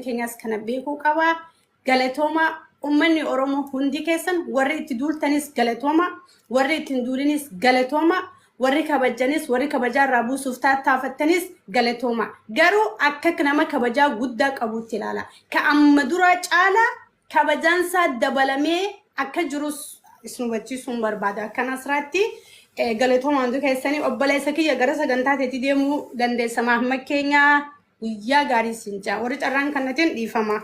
Keenyas kana beekuu qaba galatooma ummanni Oromoo hundi keessan warri itti duultanis galatooma warri itti duulinis galatooma warri kabajanis warri kabajaa irraa buusuuf tattaafattanis galatooma garuu akka nama kabajaa guddaa qabutti ilaala ka amma dura caala kabajaansa dabalamee akka jirus isin wachiisuun barbaada akka nasraatti galatooma hundi keessanii obboleessa kiyya gara sagantaateetti deemuu dandeessa Mahammed Keenya guyyaa gaarii sinjaa warri carraan kannatiin dhiifama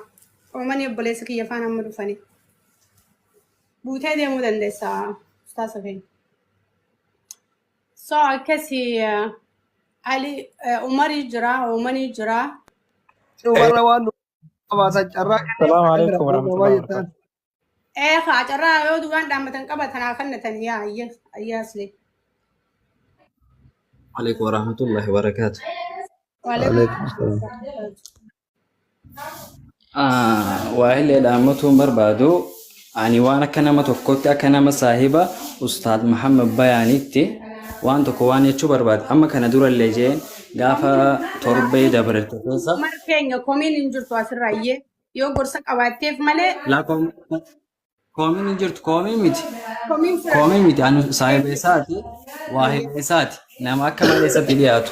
oomanii obboleessa kiyya faana amma dhufanii buutee deemuu dandeessa ustaasa keenya so akkasi Ali Umari jira oomanii jira warra waan qabaasan carraa Assalamu alaikum warahmatullahi wabarakatuh. haa carraa yoo duwwaan dhaammatan qabatanaa kannatan yaa ayyaaslee عليكم ورحمة الله وبركاته. Waalaikum salaam. واهل الأمتهم بربادو يعني وانا كنما توكوت كنما صاحبة أستاذ محمد بيانيتي وان تكوان يشو برباد أما كان دور الليجين قافا تربي دبرت فيسا markeenya komiin injirtu asirraayyee yoo gorsa qabaatteef malee لا كومين نجرت كومين ميتي komiin fira كومين ميتي أنا صاحب إساتي واحد إساتي نما أكمل إساتي لياتو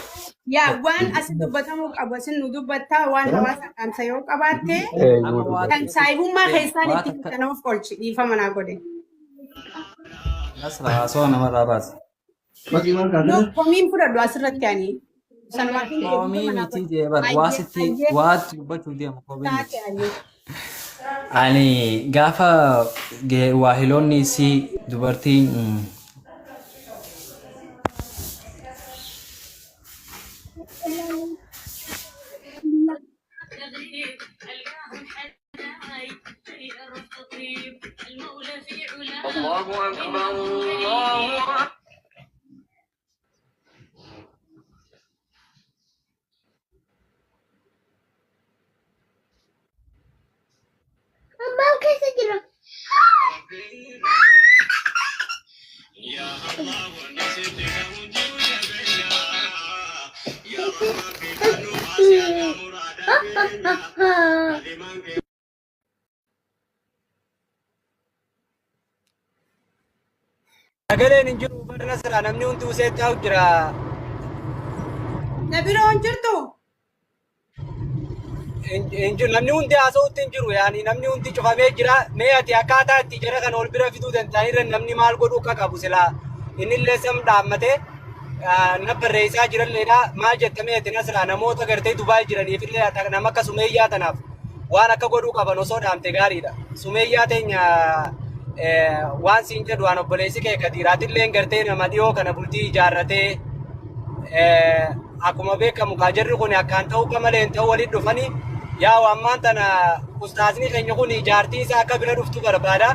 yaa waan asi dubbatamuu qabu asin nu dubbattaa waan hawaasa dhaamsa yoo qabaatte kan saayibummaa keessaan itti kanaaf qolchi dhiifama naa godhe. أسرع صونا مرة بس Bakki maal kaatee? Komiin fudhadhu asirratti ani sanumaa fi كومين ميتي جبر واسطي وات بتشو ديم كومين ميتي يعني قافا واهلوني سي دبرتي الله أكبر الله أكبر. Agaleen injiru barna sira namni hundi useetti haa jira. Na biroon jirtu Injiru namni hundi haasa'utti injiru yaani namni hundi cufamee jira. Mee ati akkaataa itti jara kana ol bira fiduu danda'anirra namni maal godhuu akka qabu silaa innillee sam dhaammatee na barreessaa jiranleedha. Maal jettamee ati nasira namoota gartee Dubaay jiraniifillee nama akka sumeeyyaa tanaaf waan akka godhuu qaban osoo dhaamte gaariidha. Sumeeyyaa teenya waan siin jedhu waan obboleessi kee Kadiiraatillee gartee nama dhiyoo kana bultii ijaarratee akkuma beekamu kaajarri kun akkaan ta'uu malee ta'uu waliin dhufanii yaa ammaan tana ustaasni keenya kun ijaartii isaa akka bira dhuftu barbaada.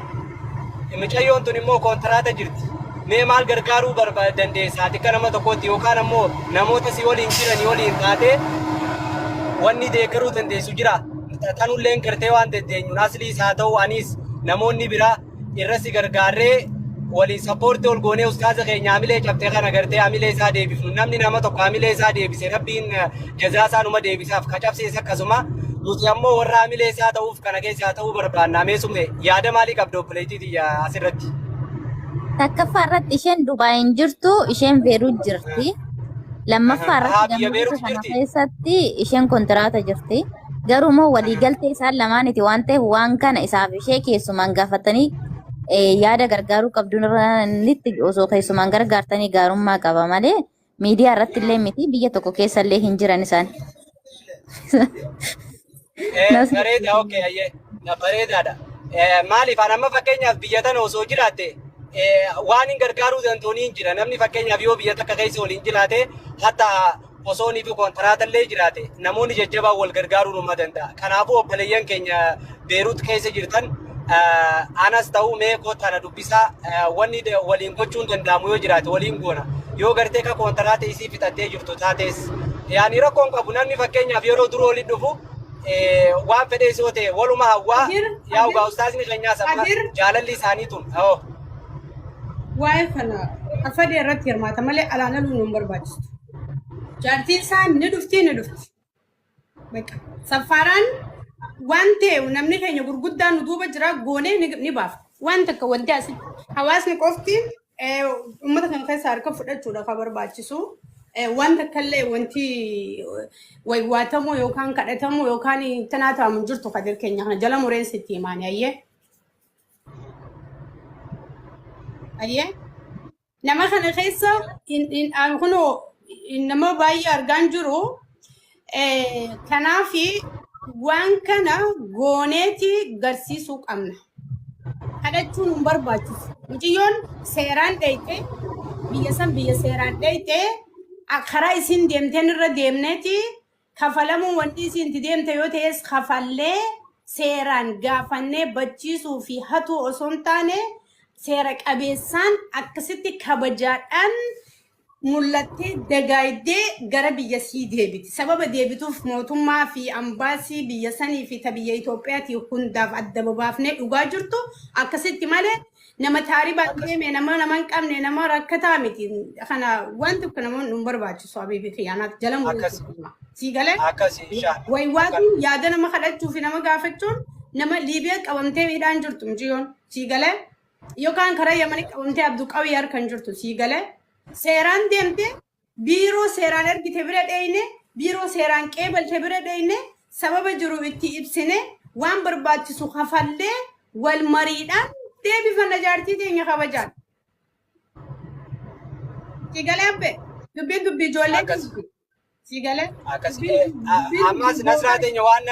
Mucayyoon tun immoo koontiraata jirti. Mee maal gargaaruu dandeessa ati akka nama tokkotti yookaan ammoo namoota si waliin jiran waliin taatee wanni deeggaruu dandeessu jira. Tanulleen gartee waan dandeenyuun asliis haa ta'u anis namoonni biraa irra si gargaarree waliin sappoortii ol goonee ustaaza keenya hamilee cabtee kana gartee hamilee isaa deebifnu namni nama tokko hamilee isaa deebise rabbiin jazaa isaa numa deebisaaf kacabsees akkasuma nuti ammoo warra hamilee isaa ta'uuf kana keessaa ta'uu barbaanna meesume yaada maalii qabdu obboleettii asirratti. Takkaffaa irratti isheen Dubaayin jirtu isheen Beerut jirti. Lammaffaa irratti namoota kana keessatti isheen kontiraata jirti. Garuu immoo waliigaltee isaan lamaaniti waan ta'eef waan kana isaaf ishee keessumaan gaafatanii yaada gargaaruu qabdu irratti osoo keessumaan gargaartanii gaarummaa qaba malee miidiyaa irratti illee miti biyya tokko keessa illee hin jiran isaan. Bareeda okay ayyee bareedaadha. Maaliif amma fakkeenyaaf biyya tana osoo jiraatte waan hin gargaaruu danda'u hin jira namni fakkeenyaaf yoo biyya takka keessa waliin jiraate hatta osoo ni fi kontiraata illee jiraate namoonni jajjabaa wal gargaaruu numa danda'a. Kanaafuu obboleeyyan keenya Beerut keessa jirtan anas ta'uu mee kootana dubbisaa wanni waliin gochuun danda'amu yoo jiraate waliin goona yoo gartee ka koontiraata isii fixattee jirtu taates yaani rakkoon qabu namni fakkeenyaaf yeroo dura waliin dhufu waan fedhee soo ta'e waluma hawwaa yaa ugaa ustaasni keenyaa sabba jaalalli isaanii tun. waa'ee kana afadee irratti hirmaata malee alaana luun hin barbaachistu. Jaartiin isaa ni dhufti. Safaraan وانتي ونمني كان يقول قدام ندوبة جرا قوني نباف وانت كونتي أسي حواس نقفتي أمتك كان كيس أركب فدا شو ده خبر باتشيسو وانت كله وانتي واتمو يوكان كاتمو يوكاني تناتا من جرتو قدر كينيا جلا مورين ستي ماني أيه nama kana keessa kunu nama baay'ee argaan jiru kanaafi waan kana gooneeti garsiisuu qabna kadhachuun hin barbaachisu mucayyoon seeraan dhayite biyya seeraan dhayite karaa isin deemteen irra deemneeti kafalamuun wanti isin deemte yoo ta'es kafallee seeraan gaafannee bachiisuu fi hatuu osoo hin taane seera qabeessaan akkasitti kabajaadhaan mul'attee dagaagdee gara biyya sii deebiti. Sababa deebituuf mootummaa fi ambaasii biyya sanii fi biyya Itoophiyaati hundaaf adda babaafnee dhugaa jirtu akkasitti malee nama taaribaa deeme nama hin qabne nama rakkataa miti. Kana wanti kun nama nu barbaachisu abiibi khiyaanaat jala mul'atu. Sii galee waywaatu yaada nama kadhachuu fi nama gaafachuun nama Liibiyaa qabamtee miidhaan jirtu mucayyoon sii galee. Yookaan karaa Yamanii qabamtee Abduu Qawwee harkaan jirtu sii galee seeraan deemte biiroo seeraan ergite bira dheyne biiroo seeraan qeebalte bira dheyne sababa jiru itti ibsine waan barbaachisu kafallee wal mariidhaan deebifanna jaartii teenya kabajaan. Sii galee abbe dubbii ijoollee sii galee. Ammas nasraa teenya waan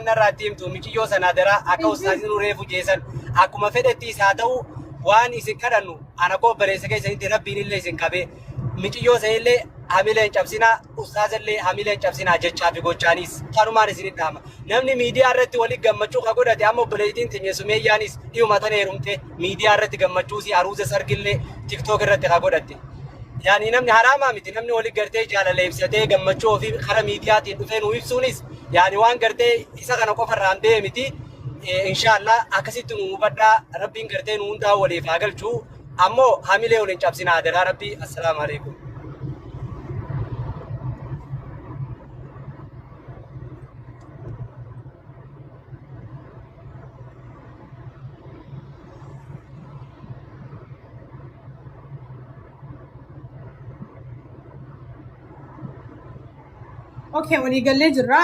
narraa himtu michiyyoo sana daraa akka ustaasin reefu jeesan akkuma fedhettiis haa ta'u waan isin kadhannu ana koo bareessa keessanitti rabbiin illee isin qabee michiyyoo sanillee hamileen cabsinaa ustaasallee hamileen cabsinaa jechaa fi gochaanis kanumaan isin dhaama namni miidiyaa irratti waliin gammachuu ka godhate amma obboleettiin teenya sumeeyyaanis dhiyuma tana heerumte miidiyaa irratti gammachuusi aruuza sargillee tiktook irratti ka godhatte. Yani namni haramaa miti namni waliin gartee jaalala ibsatee gammachuu ofii karaa miidiyaatiin dhufee nu ibsuunis yani waan gartee isa kana qofarraan ba'e miti inshallah akkasitti nu hubadhaa rabbiin gartee nu hundaa waliif haa galchuu ammoo hamilee waliin cabsinaa adaraa rabbii assalaamu alaikum. اوكي ولي قال لي جرا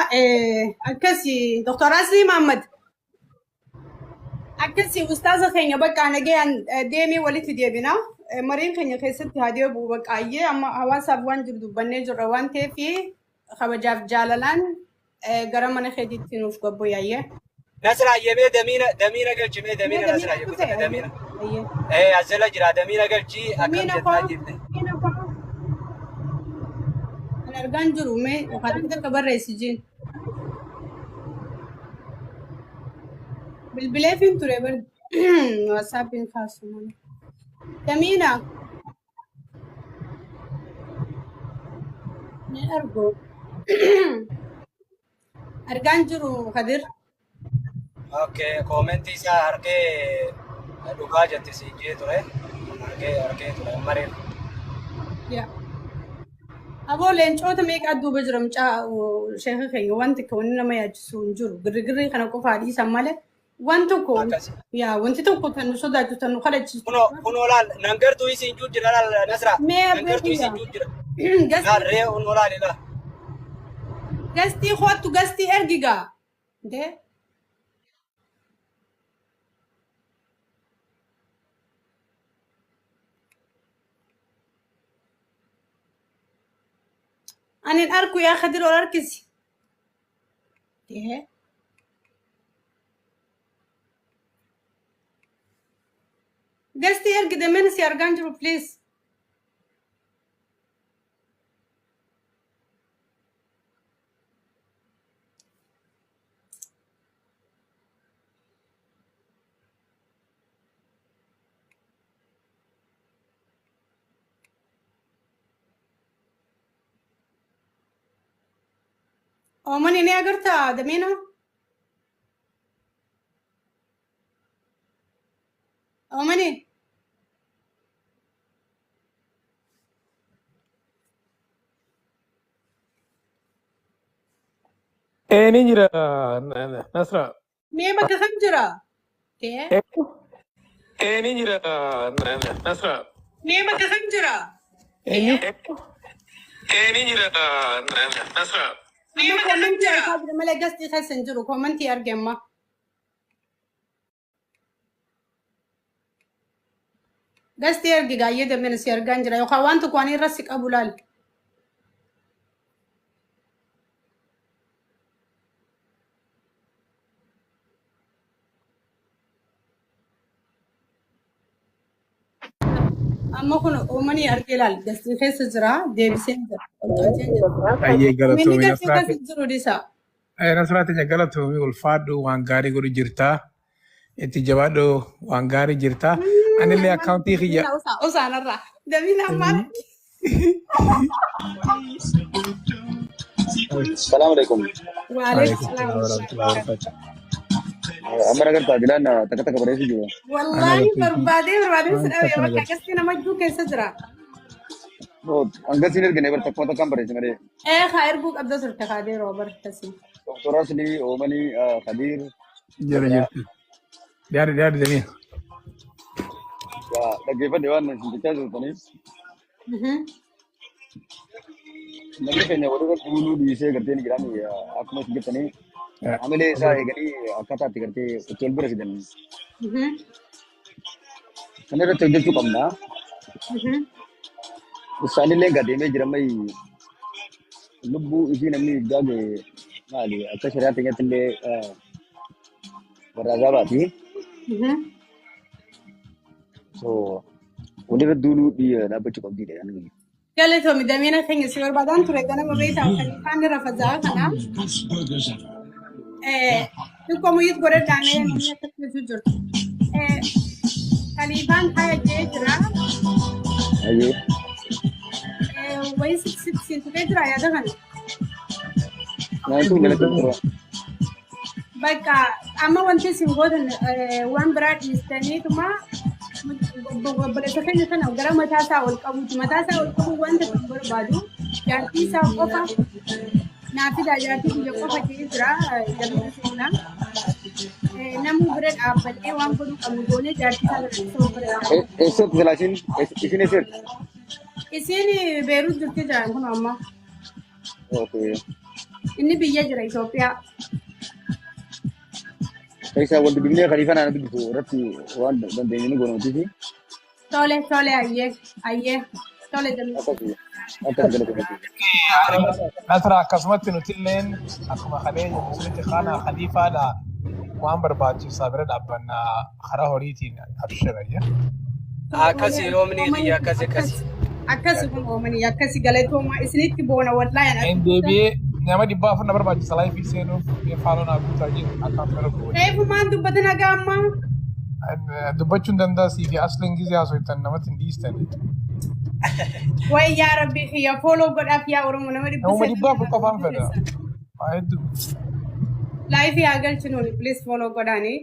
اكسي دكتور اسلي محمد اكسي استاذه خينيا بقى انا جاي ديمي ولي تديبنا مرين خينيا كيست هادي ابو بقى اي اما حواس ابوان جبدو بني جرا وان تي في خبجاف جاللان غرام من خديت تنوف قبو يايه نسرا يمي دمينا قلت مي دمينا نسرا يمي دمينا ايه ازلا جرا دمينا قلت اكم جدا أرجان جرومي وخاتم كبر رئيسجين بالبلاي فين تريبر واتسابين خاصون تمينا نرجو أرجان جرو خدر اوكي كومنتي سا هركي دوكا جتي سيجي ترى هركي ترى مريم يا أبو لينشوت ميك أدو بجرم جا وشيخ خير وانت كون لما يجسون جرو غرغري خنا كفاري سمالة وانتو كون يا وانت تو كنت نشوف ده جت نخلص كنو لا نعكر تو يسين جود جرا نسرا نعكر تو يسين جود جرا لا ريه كنو لا لا قستي خوات قستي أرجع ده أنا الأركو يا خدر والأركسي إيه قصدي أرقد من سي أرجانجرو بليز Oman ini agar ta damina. Oman ini. نجرة نصرة مي بك خنجرة كي نجرة نصرة مي بك خنجرة نجرة نصرة أما كومنتي أكاد ملا قصدي خسنجرو كومنتي أرجمة قصدي أرجع جاية من سيرجانجرا يو خوان تكواني راسك أبو لال أما كون أمني أرجلال قصدي خسنجرا ديبسنجر أي مين قالتهم قصدي نصرة خسنجرو ديسا أي نصرة قالتهم والفادو وانغاري قولي جرتا إنتي جوادو وانغاري جرتا أنا اللي أكاونتي خيا أوسان الراح دمين أمان السلام عليكم. وعليكم عليكم السلام السلام ورحمة الله وبركاته أمر أقدر تعدلان تك بريسي جوا. أنا والله قلت بربادي أنت سنة أنا وكا قلت كسينا مجدو كيسجرا बहुत अंगद सीनियर के नेबर तक पता कम पड़े थे मेरे إيه خير بوك أبدا سرت خادي روبر تسي डॉक्टर असली ओमनी खदीर جرى जबरा جرى داري داري या लगे पर दीवार में सिंधिका जो तनी नल्ले के ने वरुगा पूलू दिसे करते नहीं गिरानी आत्मा सिंधिक तनी आमेले ऐसा है कि अकता करते चल पर सिद्धन मैंने तो चल चुका हूँ ना साली लेंगा दे में जरमई लुब्बू इसी नमी जागे माली अच्छा शरीर tinggal tende berazaba ti so udah dulu dia dapat cukup dia kan gitu قال لهم دمينا خنج سيور بعدين ترى أنا ما بيت أو كان رفضها كنا تقوم يتقرر دعني نمية تكذب طالبان هاي جيجرا ayo وين ست تكذب يا دهان nah itu nilai terus بقى أما وانتي سيمبودن وان براد يستني تما بلتخين كنا وقرا متاسا والقبو وانت تنبر بادو جارتي سا قفا نافذة جارتي كي قفا جيجرا جبين سينا نمو براد آبال وان بدو قمدوني جارتي سا براد براد esok jelasin isini esok إسيني بيروت جرتي جران كنا أما oke إني بيجرا إثيوبيا kaisa wal dunia khalifah anak itu rati wan dan ini gono tv tole aye tole demi apa sih apa yang kalau نصرة كسمت نتلين أكما خليه مسلتي خانا خليفة لا وامبر باجي صابرد أبنا خرا هوريتي أبشرية akkasi yoomni xiyya akkasi kun oomani akkasi galatooma isinitti boona wallahi إن دبي نعم دي بافر نبر باجي سلاي في سينو في فالون أبو تاجي أكام فرقو reefu maan dubbatana gaamma دبتشون دندا سي في أصلين جزء أسوي تنما تنديستني way yaa rabbi xiyya follow godhaaf yaa oromo nama هم دي بافر كفام فدا dhibbise أيدو live yaa galchinuuni please follow godhaani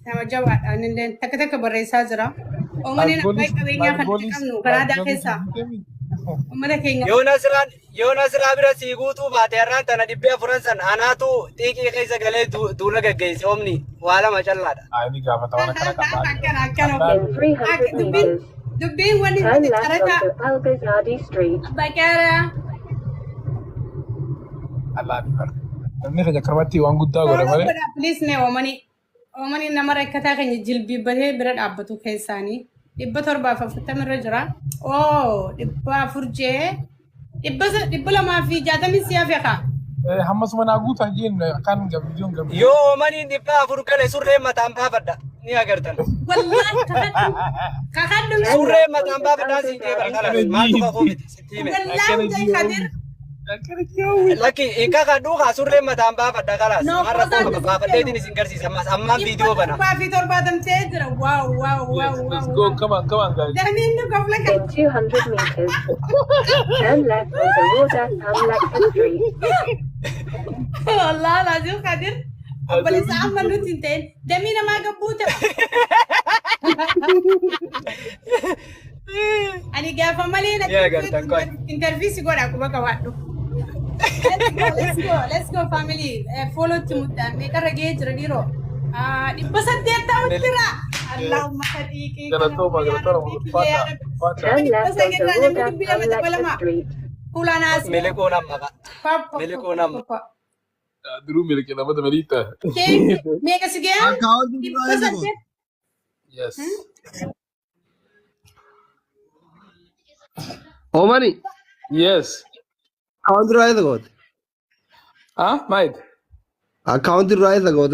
nama jabaadhaan illee takka barreessaa jira oomani nabbay qabeenyaa kan itti qabnu kanaadaa keessaa uummata keenya yoo nasraa bira sii guutuu baate har'aan tana dhibbee afuran san anaatu xiiqii keessa galee duula gaggeesse oomni waa lama callaadha. أيدي قافة وانا كنا كمان akkana dubbiin wanni Turn left qarata onto Al-Ghazali Street. baqara الله أكبر نحن جكرمتي وان قد داغو follow رمالي godhaa please ne oomani nama rakkataa keenya jilbiibbatee bira dhaabbatu keessaanii 740 jira dhibba afur jee dhibba lamaa fi 66 feqa هم سمنا قوتا جين كان قبل قبل Yoo oomaniin dhibbaa afur gale surree mataan baafadha ni agartan. wallahi kakaddu Surree mataan baafadhaa siin jee barqala maaltu kafuu miti sitti hime. wallahi jay kadir Lakki hiika kadhuu kaa surree mataan baafadha kalaas No, marra kosa koo baafadheetiin isin garsiisa ammaan viidiyoo bana. dhibba fi 70 jira wow Let's go come on guys damiin nu kofla In 200 meters, turn left onto Roda Samlek Street. والله لازم قادر بس عمل له تنتين دمينا ما قبوته أنا جاف مالي يا قلتن كوي. انترفيس يقول أكو بقى واحد let's go family. Follow Timutan. Make a reggae radiro. Basta deta utira. Allahumma khadiki. Galatoma, Turn left onto Rosa Street. Kula nas. Miliko nama. Miliko nama. Dulu milik nama Marita. Okay. Make us again. Account Basta Yes. Omani. Yes. Account right ago. Ah, Maid. Account right ago.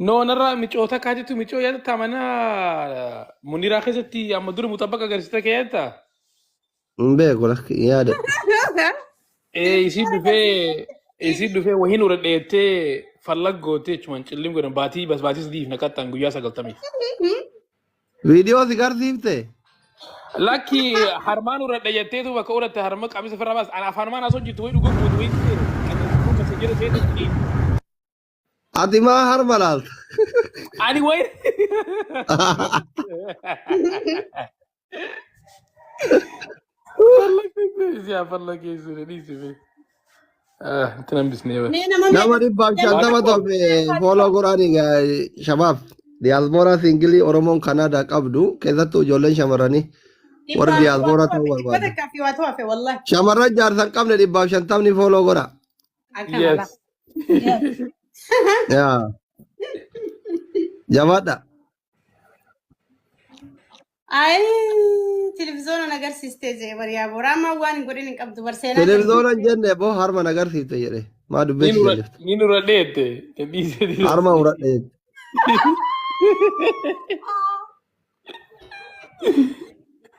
No, nara michota kaji tu micho yata tamana munira khizati ya madur mutabaka garsita kayata. Mbe kola yada. isi dufe wahin uradete fallag gote chuman chillim goran bati bas bati sidif nakatan guya sagaltami. Video sigar sifte. Laki harman uradete tu baka urate harmak abis farabas ana farman aso jitu wi dugu wi Atima har malal. ani way fallag isu ni sibe tenam bisnewa Nama ribba chanta mato follow gorani ga shabab. Diaspora singli Oromon Canada qabdu kezatu jolen shamarani. War diaspora tu war. بدك في واتوافي والله. Shamara jar san kamne ribba shantam ni follow gora. yes Ya. Jamada. Ay televizion na gar sisteze bariya borama wan godin qabdu barsena. Television jenne bo harma nagar sifte yere. Ma dubbe ninu radete harma urat de.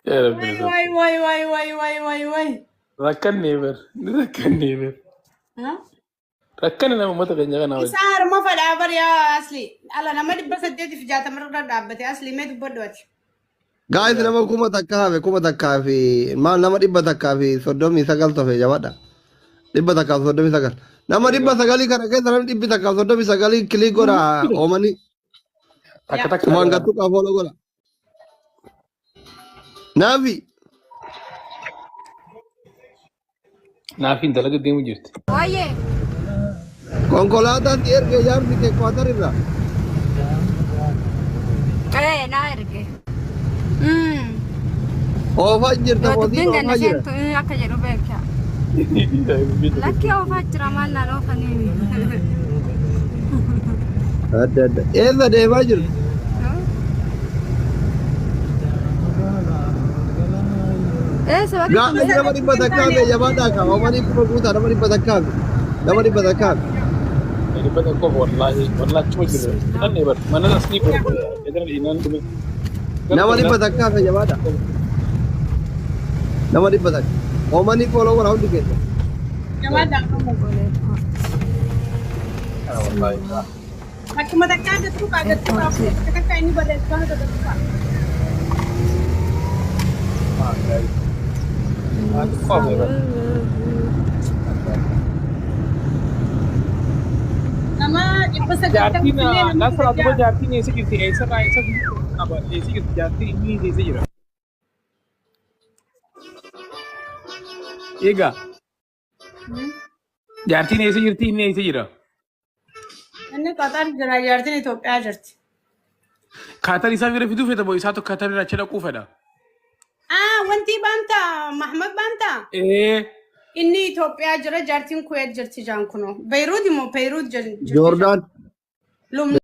ya rabbi Why. rakkan never Huh? rakkan na mata kanya kana wai Sar ma fada bariya asli. Allah na madi basa dedi fi jata marra dabbati asli me dubadwat. Guys, nama kuma takka fi ma nama dibba takka fi sodomi sagal to fe jamada. Dibba takka sodomi sagal. Nama dibba sagali kana ke salam dibbi takka sodomi sagali klik gora omani. tak Manga tu ka follow gora. Navi. naafin dalaga demu jirti Konkolata tier ke jam di ke quarter ira. na erge. Ofa jirta podi Dinga ofa na jira. sento akka jedhu beeka. Lakki ofa jira maal na ofa ni. Ada. Eza de bajur. Sabab Ga nama dibba takka fe jamada ka omani kuma buta nama dibba takka. Nama dibba takka. ini pada ko wallahi cuma jira nan ne bar mana asli ko idan inan dum Nama dibba takka fe jamada. Nama dibba takka. Omani follow gora undi ke. Jamada kamu. wallahi Aku mata kada tu kada tu kakak ini badai kan kada tu. Nama ipasa जाती ना दस रात को जाती नहीं ऐसे किसी ऐसा ना ऐसा अब ऐसी किसी जाती नहीं ऐसे ही रहा एगा जाती नहीं ऐसे गिरती नहीं ऐसे ही रहा Ini kata jara jarti ni Ethiopia jarti. खाता रिसा मेरे फिदू फिर तो वो इसा तो खाता मेरा अच्छा लगूं फिर Wanti banta Mahmud banta. Inni Ethiopia jara jarti Kuwait jarti jankuno. Beirut mo Beirut jarti. Jordan. Lum